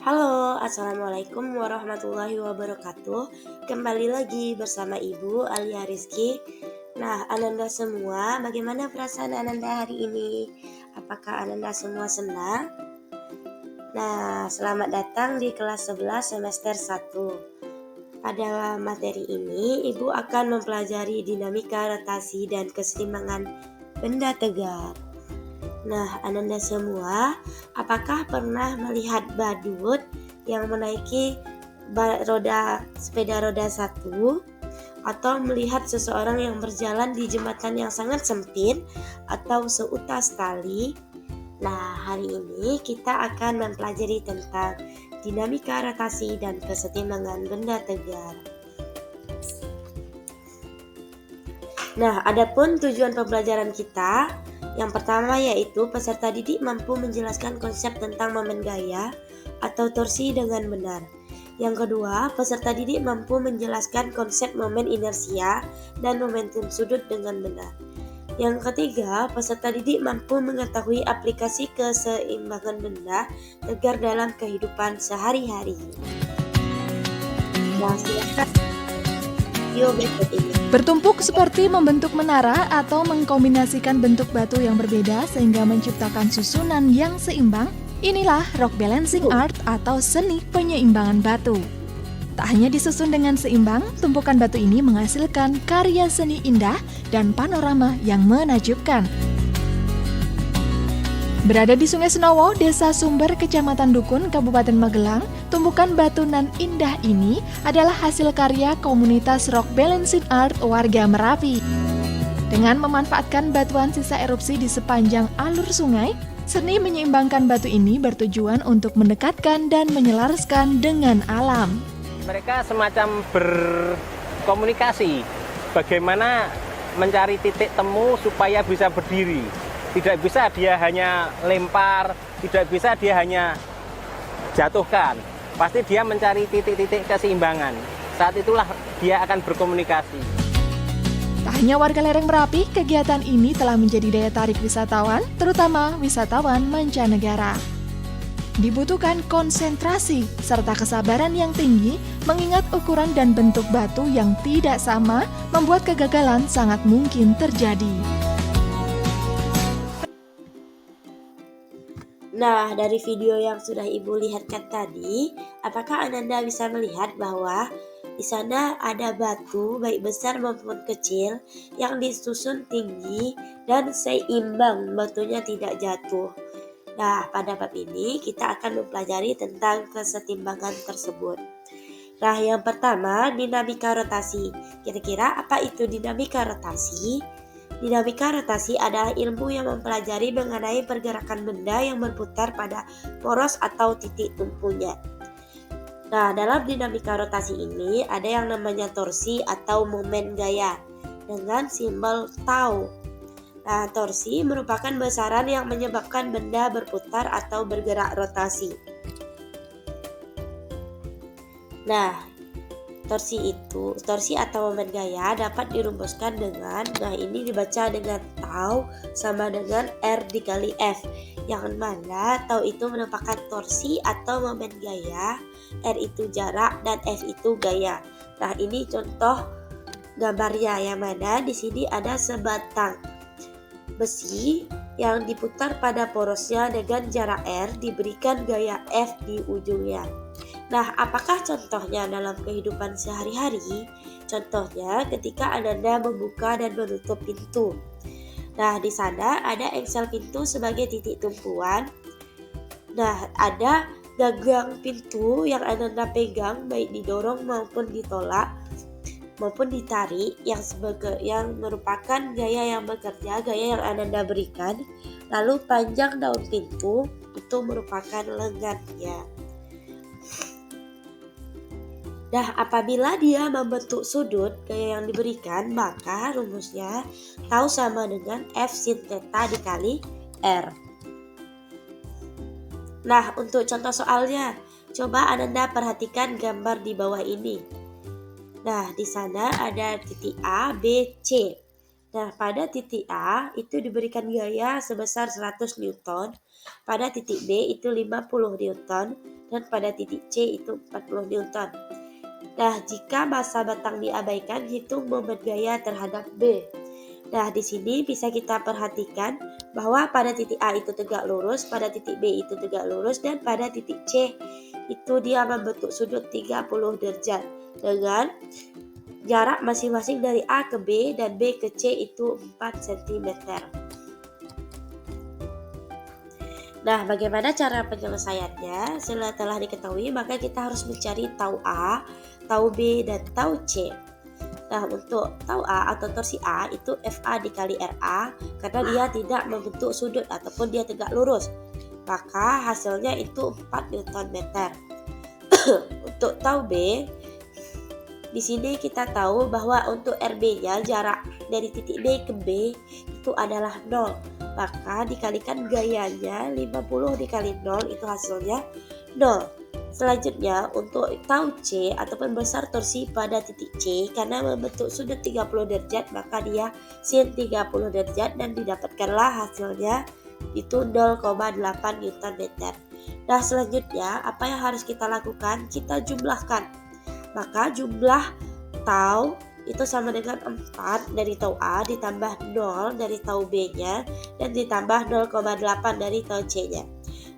Halo, Assalamualaikum warahmatullahi wabarakatuh. Kembali lagi bersama Ibu Alia Rizky. Nah, Ananda semua, bagaimana perasaan Ananda hari ini? Apakah Ananda semua senang? Nah, selamat datang di kelas 11 semester 1. Pada materi ini, Ibu akan mempelajari dinamika rotasi dan keseimbangan benda tegar. Nah, Ananda semua, apakah pernah melihat badut yang menaiki sepeda roda satu, atau melihat seseorang yang berjalan di jembatan yang sangat sempit atau seutas tali? Nah, hari ini kita akan mempelajari tentang dinamika rotasi dan kesetimbangan benda tegar. Nah, adapun tujuan pembelajaran kita, yang pertama yaitu peserta didik mampu menjelaskan konsep tentang momen gaya atau torsi dengan benar. Yang kedua, peserta didik mampu menjelaskan konsep momen inersia dan momentum sudut dengan benar. Yang ketiga, peserta didik mampu mengetahui aplikasi keseimbangan benda tegar dalam kehidupan sehari-hari. Nah, silakan video berikut ini. Bertumpuk seperti membentuk menara atau mengkombinasikan bentuk batu yang berbeda sehingga menciptakan susunan yang seimbang. Inilah rock balancing art atau seni penyeimbangan batu. Tak hanya disusun dengan seimbang, tumpukan batu ini menghasilkan karya seni indah dan panorama yang menakjubkan. Berada di Sungai Senowo, Desa Sumber, Kecamatan Dukun, Kabupaten Magelang, tumpukan batu nan indah ini adalah hasil karya komunitas rock balancing art warga Merapi. Dengan memanfaatkan batuan sisa erupsi di sepanjang alur sungai, seni menyeimbangkan batu ini bertujuan untuk mendekatkan dan menyelaraskan dengan alam. Mereka semacam berkomunikasi bagaimana mencari titik temu supaya bisa berdiri. Tidak bisa dia hanya lempar, tidak bisa dia hanya jatuhkan. Pasti dia mencari titik-titik keseimbangan. Saat itulah dia akan berkomunikasi. Tak hanya warga lereng Merapi, kegiatan ini telah menjadi daya tarik wisatawan, terutama wisatawan mancanegara. Dibutuhkan konsentrasi serta kesabaran yang tinggi, mengingat ukuran dan bentuk batu yang tidak sama membuat kegagalan sangat mungkin terjadi. Nah, dari video yang sudah Ibu lihatkan tadi, apakah Ananda bisa melihat bahwa di sana ada batu baik besar maupun kecil yang disusun tinggi dan seimbang, batunya tidak jatuh. Nah, pada bab ini kita akan mempelajari tentang kesetimbangan tersebut. Nah, yang pertama, dinamika rotasi. Kira-kira apa itu dinamika rotasi? Dinamika rotasi adalah ilmu yang mempelajari mengenai pergerakan benda yang berputar pada poros atau titik tumpunya. Nah, dalam dinamika rotasi ini ada yang namanya torsi atau momen gaya dengan simbol tau. Nah, torsi merupakan besaran yang menyebabkan benda berputar atau bergerak rotasi. Nah, torsi atau momen gaya dapat dirumuskan dengan, ini dibaca dengan tau sama dengan R dikali F, yang mana tau itu merupakan torsi atau momen gaya, R itu jarak, dan F itu gaya. Nah, ini contoh gambarnya, yang mana di sini ada sebatang besi yang diputar pada porosnya dengan jarak R diberikan gaya F di ujungnya. Nah, apakah contohnya dalam kehidupan sehari-hari? Contohnya ketika Ananda membuka dan menutup pintu. Nah, di sana ada engsel pintu sebagai titik tumpuan. Nah, ada gagang pintu yang Ananda pegang baik didorong maupun ditolak maupun ditarik yang merupakan gaya yang bekerja, gaya yang Ananda berikan. Lalu panjang daun pintu itu merupakan lengannya. Nah, apabila dia membentuk sudut gaya yang diberikan, maka rumusnya tau sama dengan F sin theta dikali R. Nah, untuk contoh soalnya, coba Ananda perhatikan gambar di bawah ini. Nah, di sana ada titik A, B, C. Nah, pada titik A itu diberikan gaya sebesar 100 Newton, pada titik B itu 50 Newton, dan pada titik C itu 40 Newton. Nah, jika massa batang diabaikan, hitung momen gaya terhadap B. Nah, di sini bisa kita perhatikan bahwa pada titik A itu tegak lurus, pada titik B itu tegak lurus, dan pada titik C itu dia membentuk sudut 30 derajat dengan jarak masing-masing dari A ke B dan B ke C itu 4 cm. Nah, bagaimana cara penyelesaiannya? Setelah diketahui, maka kita harus mencari tau A, tau B, dan tau C. Nah, untuk tau A atau torsi A itu FA dikali RA karena dia tidak membentuk sudut ataupun dia tegak lurus. Maka hasilnya itu 4 Nm. Untuk tau B, di sini kita tahu bahwa untuk RB-nya jarak dari titik B ke B itu adalah 0. Maka dikalikan gayanya 50 dikali 0 itu hasilnya 0. Selanjutnya untuk tau C ataupun besar torsi pada titik C karena membentuk sudut 30 derajat maka dia sin 30 derajat dan didapatkanlah hasilnya itu 0,8 Nm. Nah, selanjutnya apa yang harus kita lakukan? Kita jumlahkan. Maka jumlah tau itu sama dengan 4 dari tau A ditambah 0 dari tau B-nya dan ditambah 0,8 dari tau C-nya.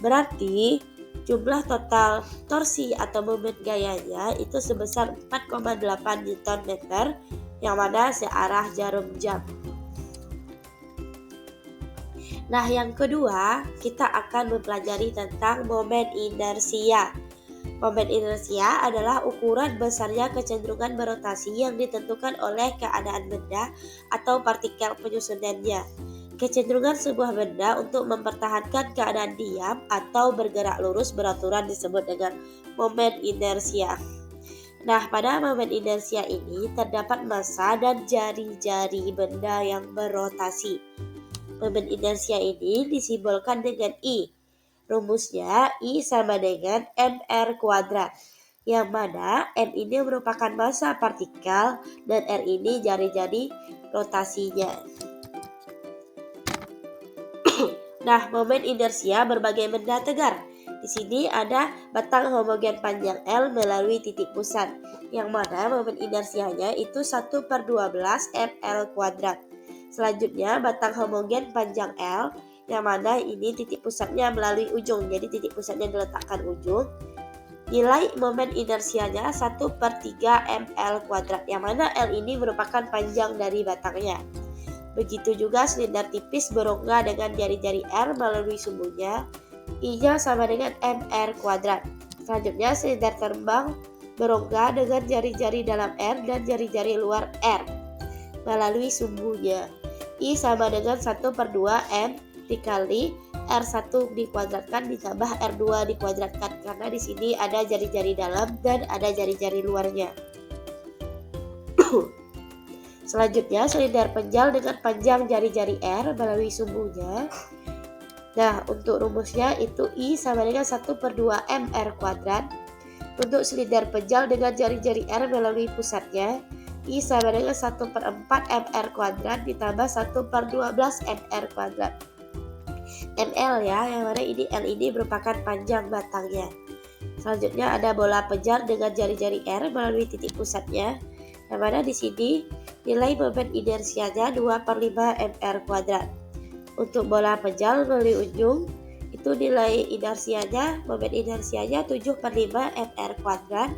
Berarti jumlah total torsi atau momen gayanya itu sebesar 4,8 Nm yang mana searah jarum jam. Nah, yang kedua kita akan mempelajari tentang momen inersia. Momen inersia adalah ukuran besarnya kecenderungan berotasi yang ditentukan oleh keadaan benda atau partikel penyusunannya. Kecenderungan sebuah benda untuk mempertahankan keadaan diam atau bergerak lurus beraturan disebut dengan momen inersia. Nah, pada momen inersia ini terdapat massa dan jari-jari benda yang berotasi. Momen inersia ini disimbolkan dengan I. Rumusnya I sama dengan mr kuadrat, yang mana m ini merupakan massa partikel dan r ini jari-jari rotasinya. Nah, momen inersia berbagai benda tegar. Di sini ada batang homogen panjang L melalui titik pusat, yang mana momen inersianya itu 1/12 ml kuadrat. Selanjutnya batang homogen panjang L, yang mana ini titik pusatnya melalui ujung, jadi titik pusatnya diletakkan ujung. Nilai momen inersianya 1/3 ml kuadrat, yang mana L ini merupakan panjang dari batangnya. Begitu juga silinder tipis berongga dengan jari-jari R melalui sumbunya, I-nya sama dengan mr kuadrat. Selanjutnya silinder terbang berongga dengan jari-jari dalam R dan jari-jari luar R melalui sumbunya. I sama dengan 1/2 M dikali R1 dikuadratkan ditambah R2 dikuadratkan karena di sini ada jari-jari dalam dan ada jari-jari luarnya. Selanjutnya silinder penjal dengan panjang jari-jari R melalui sumbunya. Nah, untuk rumusnya itu I sama dengan 1/2 mr kuadrat. Untuk silinder penjal dengan jari-jari R melalui pusatnya, I sama dengan 1/4 mr kuadrat ditambah 1/12 mr kuadrat. ml ya, yang mana ini L ini merupakan panjang batangnya. Selanjutnya ada bola penjal dengan jari-jari R melalui titik pusatnya, yang mana di sini nilai momen inersianya 2/5 mr kuadrat. Untuk bola penjal melalui ujung itu nilai inersianya, momen inersianya 7/5 mr kuadrat,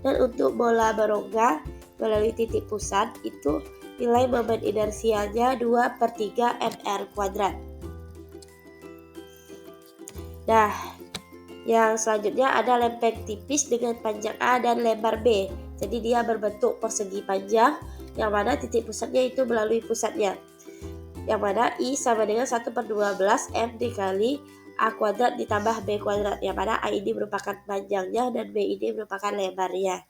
dan untuk bola berongga melalui titik pusat itu nilai momen inersianya 2/3 mr kuadrat. Nah, yang selanjutnya ada lempeng tipis dengan panjang A dan lebar B. Jadi dia berbentuk persegi panjang, yang mana titik pusatnya itu melalui pusatnya. Yang mana I sama dengan 1/12 M dikali A kuadrat ditambah B kuadrat, yang mana A ini merupakan panjangnya dan B ini merupakan lebarnya.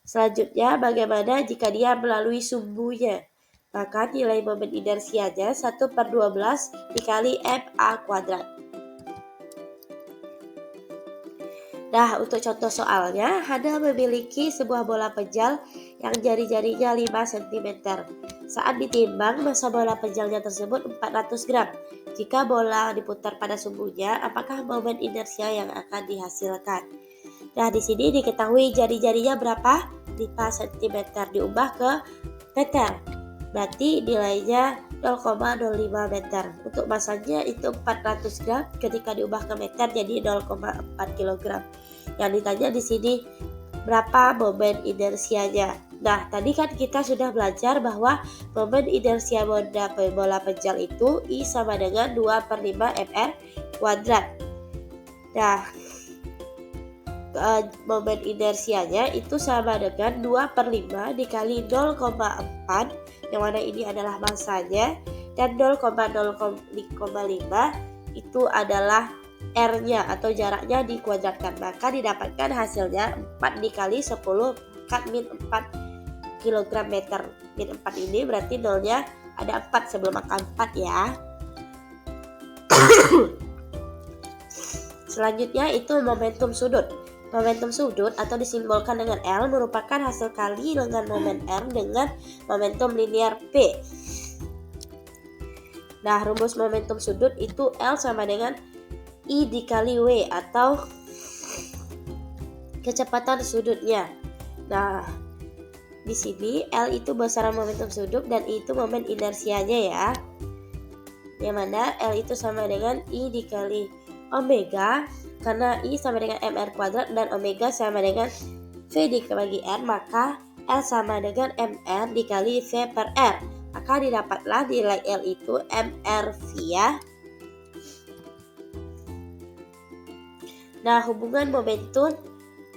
Selanjutnya, bagaimana jika dia melalui sumbunya? Maka nilai momen inersianya 1/12 dikali MA kuadrat. Nah, untuk contoh soalnya, Hana memiliki sebuah bola penjal yang jari-jarinya 5 cm. Saat ditimbang, massa bola penjalnya tersebut 400 gram. Jika bola diputar pada sumbunya, apakah momen inersia yang akan dihasilkan? Nah, di sini diketahui jari-jarinya berapa? 5 cm diubah ke meter. Berarti nilainya 0,05 meter. Untuk masanya itu 400 gram, ketika diubah ke meter jadi 0,4 kg. Yang ditanya di sini berapa momen inersianya. Nah, tadi kan kita sudah belajar bahwa momen inersia bola penjal itu I sama dengan 2/5 mr kuadrat. Nah, momen inersianya itu sama dengan 2/5 dikali 0,4, yang mana ini adalah masanya, dan 0,05 itu adalah R-nya atau jaraknya dikuadratkan. Maka didapatkan hasilnya 4 dikali 10 pangkat min 4 kg meter. Min 4 ini berarti nolnya ada 4 sebelum angka 4 ya. Selanjutnya itu momentum sudut. Momentum sudut atau disimbolkan dengan L merupakan hasil kali dengan momen R dengan momentum linear P. Nah, rumus momentum sudut itu L sama dengan I dikali W atau kecepatan sudutnya. Nah, di sini L itu besaran momentum sudut dan I itu momen inersianya ya. Yang mana L itu sama dengan I dikali omega, karena I sama dengan mr kuadrat dan omega sama dengan V dibagi R, maka L sama dengan mr dikali V per R. Maka didapatlah nilai L itu mRV ya. Nah, hubungan momentum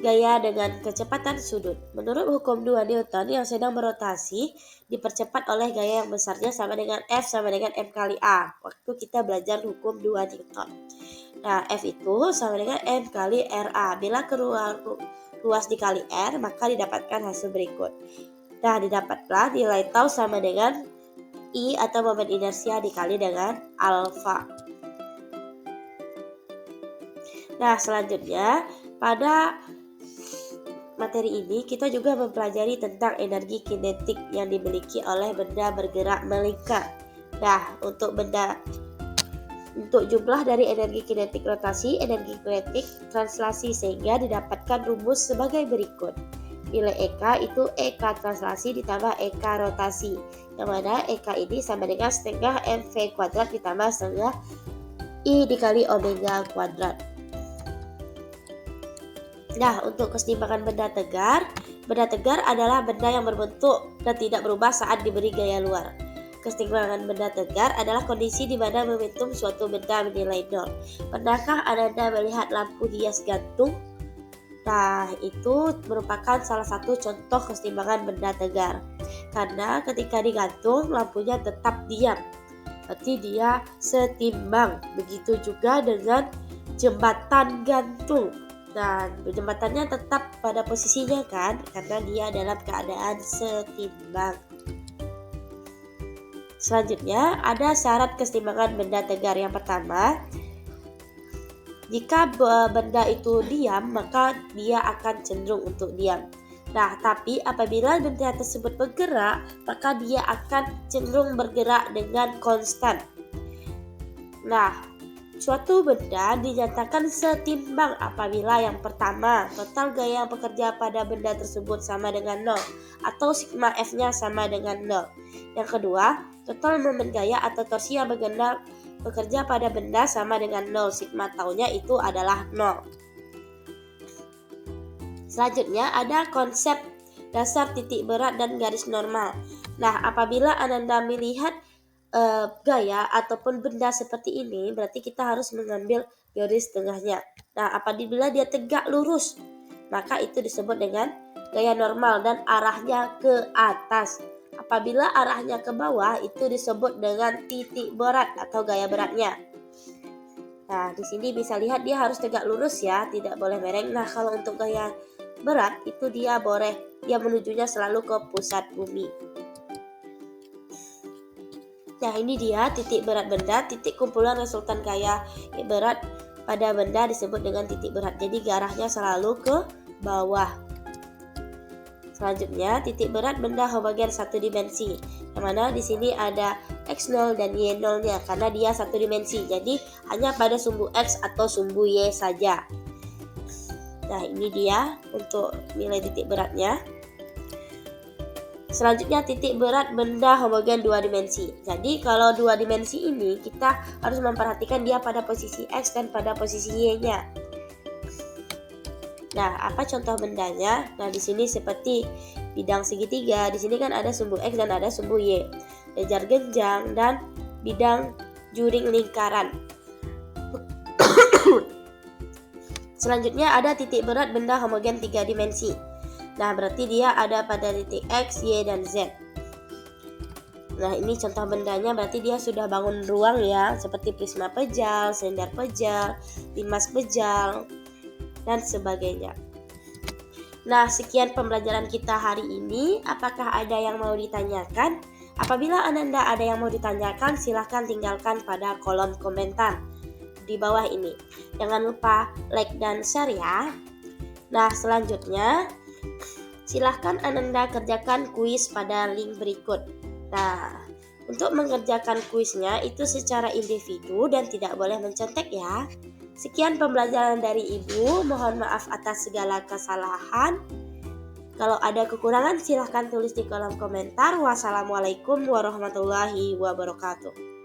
gaya dengan kecepatan sudut. Menurut hukum 2 Newton, yang sedang berotasi dipercepat oleh gaya yang besarnya sama dengan F sama dengan M kali A. Waktu kita belajar hukum 2 Newton. Nah, F itu sama dengan M kali RA. Bila ruas dikali R, maka didapatkan hasil berikut. Nah, didapatlah nilai tau sama dengan I atau momen inersia dikali dengan alfa. Nah, selanjutnya pada materi ini kita juga mempelajari tentang energi kinetik yang dimiliki oleh benda bergerak melingkar. Nah, untuk jumlah dari energi kinetik rotasi, energi kinetik translasi, sehingga didapatkan rumus sebagai berikut. Nilai EK itu EK translasi ditambah EK rotasi, yang mana EK ini sama dengan setengah mv kuadrat ditambah setengah I dikali omega kuadrat. Nah, untuk keseimbangan benda tegar adalah benda yang berbentuk dan tidak berubah saat diberi gaya luar. Keseimbangan benda tegar adalah kondisi di mana momentum suatu benda bernilai nol. Pernahkah Anda melihat lampu hias gantung? Nah, itu merupakan salah satu contoh keseimbangan benda tegar. Karena ketika digantung, lampunya tetap diam. Berarti dia setimbang. Begitu juga dengan jembatan gantung. Nah, jembatannya tetap pada posisinya kan, karena dia dalam keadaan setimbang. Selanjutnya ada syarat keseimbangan benda tegar. Yang pertama, jika benda itu diam, maka dia akan cenderung untuk diam. Nah, tapi apabila benda tersebut bergerak, maka dia akan cenderung bergerak dengan konstan. Nah, suatu benda dinyatakan setimbang apabila yang pertama, total gaya yang bekerja pada benda tersebut sama dengan 0 atau sigma F-nya sama dengan 0. Yang kedua, total momen gaya atau torsi yang bekerja pada benda sama dengan 0, sigma tau-nya itu adalah 0. Selanjutnya ada konsep dasar titik berat dan garis normal. Nah, apabila Anda melihat gaya ataupun benda seperti ini, berarti kita harus mengambil garis tengahnya. Nah, apabila dia tegak lurus, maka itu disebut dengan gaya normal dan arahnya ke atas. Apabila arahnya ke bawah, itu disebut dengan titik berat atau gaya beratnya. Nah, di sini bisa lihat dia harus tegak lurus ya, tidak boleh mereng. Nah, kalau untuk gaya berat itu dia menujunya selalu ke pusat bumi. Nah, ini dia titik berat benda. Titik kumpulan resultan gaya berat pada benda disebut dengan titik berat. Jadi arahnya selalu ke bawah. Selanjutnya, titik berat benda homogen satu dimensi. Yang mana di sini ada X0 dan Y0-nya karena dia satu dimensi. Jadi hanya pada sumbu X atau sumbu Y saja. Nah, ini dia untuk nilai titik beratnya. Selanjutnya, titik berat benda homogen dua dimensi. Jadi kalau dua dimensi ini kita harus memperhatikan dia pada posisi X dan pada posisi Y-nya. Nah, apa contoh bendanya? Nah, di sini seperti bidang segitiga. Di sini kan ada sumbu X dan ada sumbu Y. Lejar genjang dan bidang juring lingkaran. Selanjutnya ada titik berat benda homogen 3 dimensi. Nah, berarti dia ada pada titik X, Y, dan Z. Nah, ini contoh bendanya, berarti dia sudah bangun ruang ya, seperti prisma pejal, silinder pejal, limas pejal, dan sebagainya. Nah, sekian pembelajaran kita hari ini. Apakah ada yang mau ditanyakan? Apabila Ananda ada yang mau ditanyakan, silahkan tinggalkan pada kolom komentar di bawah ini. Jangan lupa like dan share ya. Nah, selanjutnya silahkan Ananda kerjakan kuis pada link berikut. Nah, untuk mengerjakan kuisnya itu secara individu dan tidak boleh mencontek ya. Sekian pembelajaran dari Ibu, mohon maaf atas segala kesalahan. Kalau ada kekurangan silahkan tulis di kolom komentar. Wassalamualaikum warahmatullahi wabarakatuh.